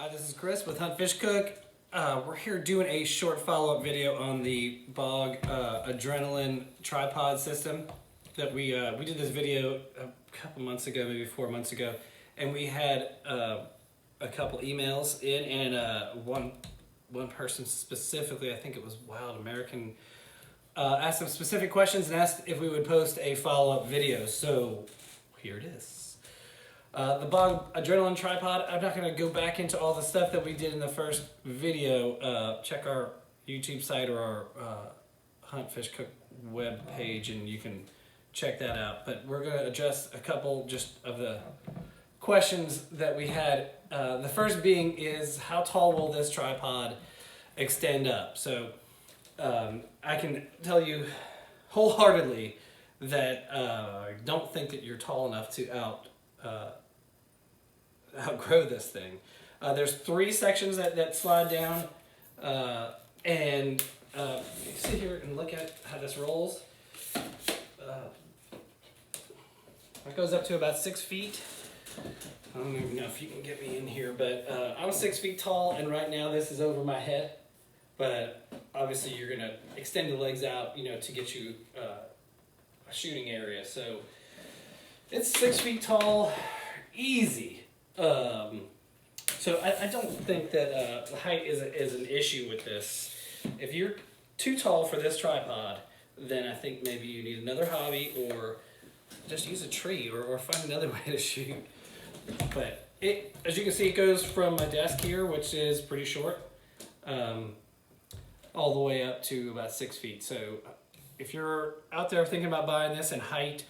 Hi, this is Chris with Hunt Fish Cook. We're here doing a short follow-up video on the Bog Adrenaline tripod system that we did this video a couple months ago, maybe 4 months ago, and we had a couple emails in, and one person specifically, I think it was Wild American, asked some specific questions and asked if we would post a follow-up video. So here it is. The Bog Adrenaline tripod. I'm not going to go back into all the stuff that we did in the first video. Check our YouTube site or our Hunt Fish Cook web page and you can check that out. But we're going to address a couple just of the questions that we had. The first being is, how tall will this tripod extend up? So I can tell you wholeheartedly that I don't think that you're tall enough to outgrow this thing. There's 3 sections that slide down, and you sit here and look at how this rolls. It goes up to about 6 feet. I don't even know if you can get me in here, but I'm 6 feet tall, and right now this is over my head. But obviously you're gonna extend the legs out, to get you a shooting area. So it's 6 feet tall, easy. So I don't think that height is an issue with this. If you're too tall for this tripod, then I think maybe you need another hobby, or just use a tree, or find another way to shoot. But as you can see, it goes from my desk here, which is pretty short, all the way up to about 6 feet. So if you're out there thinking about buying this and height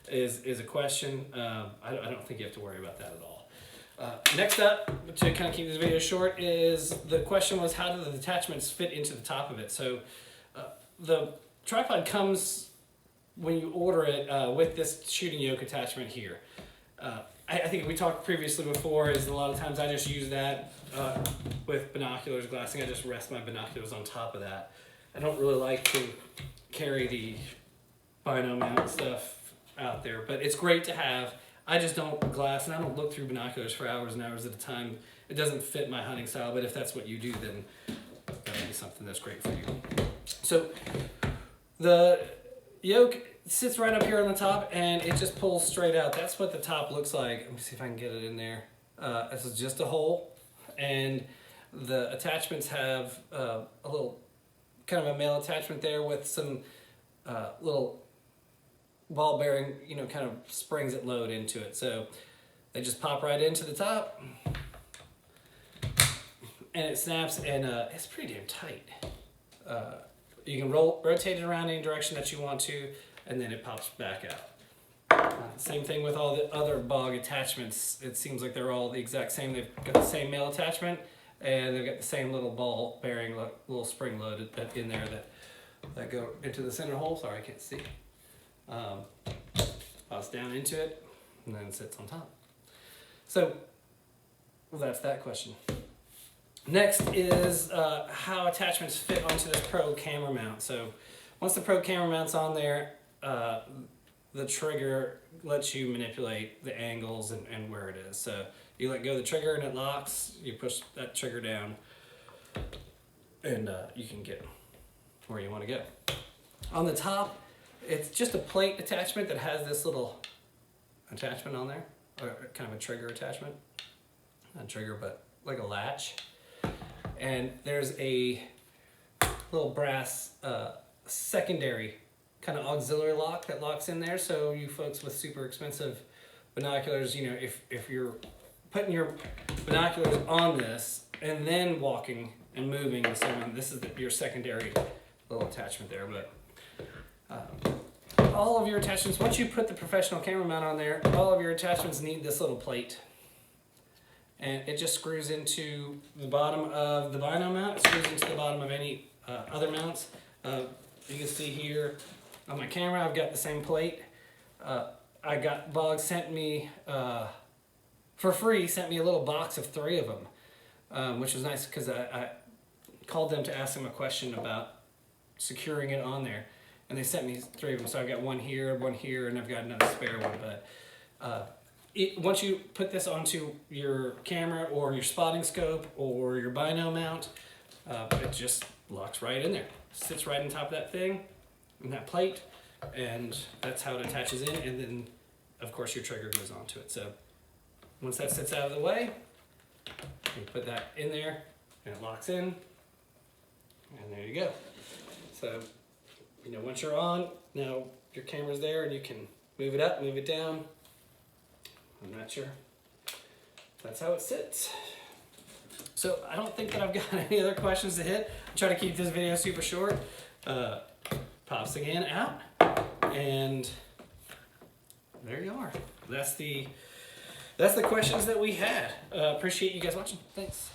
is a question, I don't think you have to worry about that at all. Next up, to kind of keep this video short, is the question was, how do the attachments fit into the top of it? So the tripod comes, when you order it, with this shooting yoke attachment here. I think we talked previously before, is a lot of times I just use that with binoculars, glassing. I just rest my binoculars on top of that. I don't really like to carry the bino mount stuff out there, but it's great to have. I just don't glass, and I don't look through binoculars for hours and hours at a time. It doesn't fit my hunting style, but if that's what you do, then that'll be something that's great for you. So the yoke sits right up here on the top, and it just pulls straight out. That's what the top looks like. Let me see if I can get it in there. This is just a hole, and the attachments have a little kind of a male attachment there with some little ball bearing, kind of springs that load into it. So they just pop right into the top, and it snaps, and it's pretty damn tight. You can rotate it around any direction that you want to, and then it pops back out. Same thing with all the other Bog attachments. It seems like they're all the exact same. They've got the same male attachment, and they've got the same little ball bearing, little spring loaded in there that go into the center hole. Sorry, I can't see. Pops down into it, and then sits on top. So, well, that's that question. Next is how attachments fit onto this Pro camera mount. So once the Pro camera mount's on there, the trigger lets you manipulate the angles and where it is. So you let go of the trigger and it locks, you push that trigger down, and you can get where you want to go. On the top, it's just a plate attachment that has this little attachment on there, or kind of a trigger attachment. Not a trigger, but like a latch. And there's a little brass secondary kind of auxiliary lock that locks in there. So you folks with super expensive binoculars, if you're putting your binoculars on this and then walking and moving and so on, this is your secondary little attachment there. But all of your attachments, once you put the professional camera mount on there, all of your attachments need this little plate. And it just screws into the bottom of the bino mount. It screws into the bottom of any other mounts. You can see here on my camera, I've got the same plate. Bog sent me, for free, sent me a little box of 3 of them, which was nice because I called them to ask them a question about securing it on there. And they sent me 3 of them. So I've got one here, and I've got another spare one. But once you put this onto your camera or your spotting scope or your bino mount, it just locks right in there. Sits right on top of that thing, and that plate, and that's how it attaches in, and then of course your trigger goes onto it. So once that sits out of the way, you put that in there and it locks in, and there you go. So, you know, once you're on, now your camera's there and you can move it up, move it down. I'm not sure. That's how it sits. So I don't think that I've got any other questions to hit. I'll try to keep this video super short. Pops again out, and there you are. That's the questions that we had. Appreciate you guys watching. Thanks.